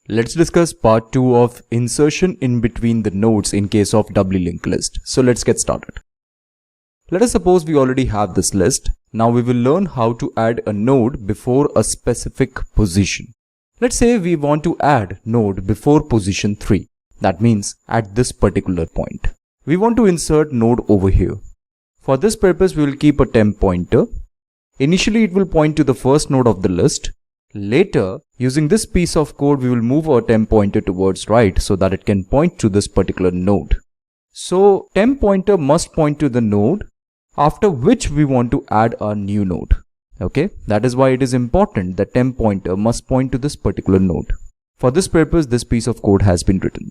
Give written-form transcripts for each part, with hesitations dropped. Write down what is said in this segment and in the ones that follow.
Let's discuss part 2 of insertion in between the nodes in case of doubly linked list. So let's get started. Let us suppose we already have this list. Now we will learn how to add a node before a specific position. Let's say we want to add node before position 3. That means at this particular point. We want to insert node over here. For this purpose we will keep a temp pointer. Initially it will point to the first node of the list. Later, using this piece of code, we will move our temp pointer towards right so that it can point to this particular node. So, temp pointer must point to the node after which we want to add a new node. Okay, that is why it is important that temp pointer must point to this particular node. For this purpose, this piece of code has been written.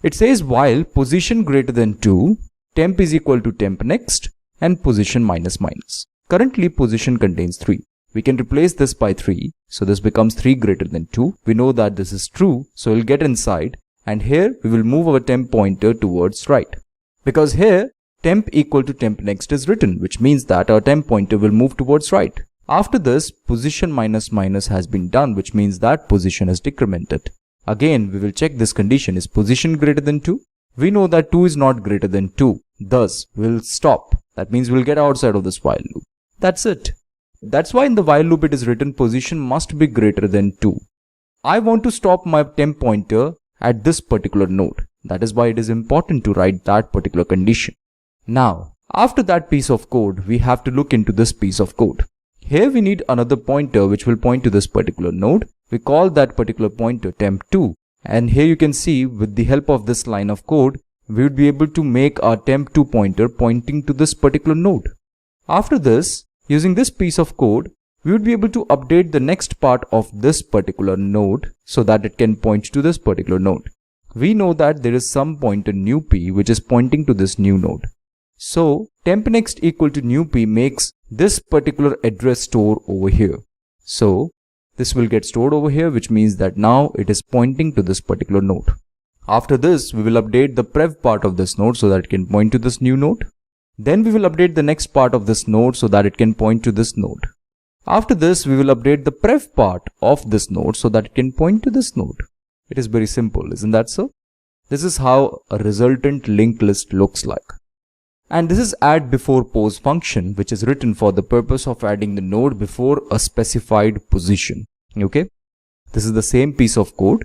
It says while position greater than 2, temp is equal to temp next and position minus minus. Currently, position contains 3. We can replace this by 3, so this becomes 3 greater than 2. We know that this is true, so we'll get inside, and here we will move our temp pointer towards right. Because here, temp equal to temp next is written, which means that our temp pointer will move towards right. After this, position minus minus has been done, which means that position is decremented. Again, we will check this condition. Is position greater than 2? We know that 2 is not greater than 2. Thus, we'll stop. That means we'll get outside of this while loop. That's it. That's why in the while loop it is written position must be greater than 2. I want to stop my temp pointer at this particular node. That is why it is important to write that particular condition. Now, after that piece of code, we have to look into this piece of code. Here we need another pointer which will point to this particular node. We call that particular pointer temp2. And here you can see with the help of this line of code, we would be able to make our temp2 pointer pointing to this particular node. After this, using this piece of code, we would be able to update the next part of this particular node so that it can point to this particular node. We know that there is some pointer new p which is pointing to this new node. So temp next equal to new p makes this particular address store over here. So this will get stored over here, which means that now it is pointing to this particular node. After this, we will update the prev part of this node so that it can point to this new node. Then we will update the next part of this node so that it can point to this node. After this, we will update the prev part of this node so that it can point to this node. It is very simple, isn't that so? This is how a resultant linked list looks like. And this is add before pose function, which is written for the purpose of adding the node before a specified position. Okay? This is the same piece of code.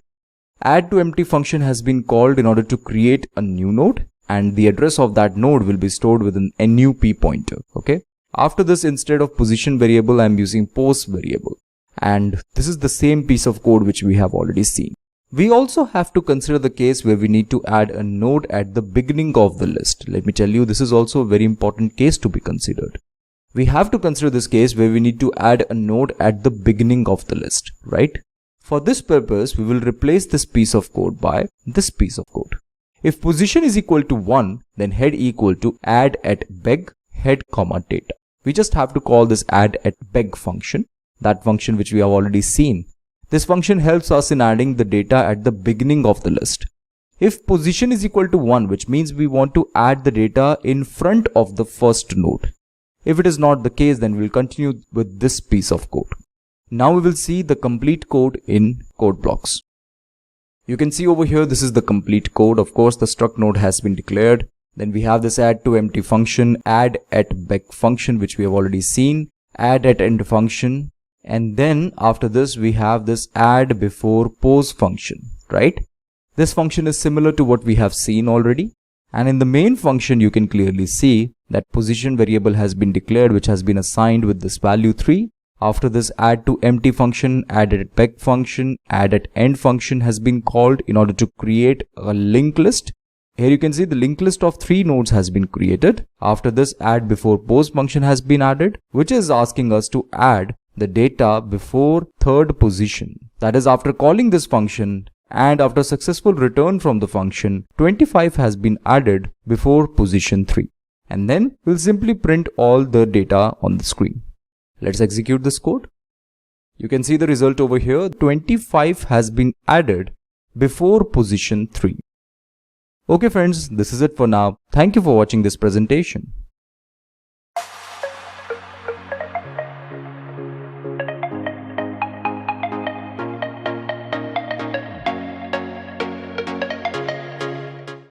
Add to empty function has been called in order to create a new node. And the address of that node will be stored with an NUP pointer. Okay. After this, instead of position variable, I'm using pose variable. And this is the same piece of code which we have already seen. We also have to consider the case where we need to add a node at the beginning of the list. Let me tell you, this is also a very important case to be considered. We have to consider this case where we need to add a node at the beginning of the list, right? For this purpose, we will replace this piece of code by this piece of code. If position is equal to 1, then head equal to add at beg head comma data. We just have to call this add at beg function, that function which we have already seen. This function helps us in adding the data at the beginning of the list. If position is equal to 1, which means we want to add the data in front of the first node. If it is not the case, then we will continue with this piece of code. Now we will see the complete code in code blocks. You can see over here, this is the complete code. Of course, the struct node has been declared. Then we have this add to empty function, add at beg function, which we have already seen, add at end function. And then after this, we have this add before pose function, right? This function is similar to what we have seen already. And in the main function, you can clearly see that position variable has been declared, which has been assigned with this value 3. After this add to empty function, add at beg function, add at end function has been called in order to create a linked list. Here you can see the linked list of 3 nodes has been created. After this add before pose function has been added, which is asking us to add the data before third position. That is, after calling this function and after successful return from the function, 25 has been added before position 3. And then we'll simply print all the data on the screen. Let's execute this code. You can see the result over here. 25 has been added before position 3. Okay friends, this is it for now. Thank you for watching this presentation.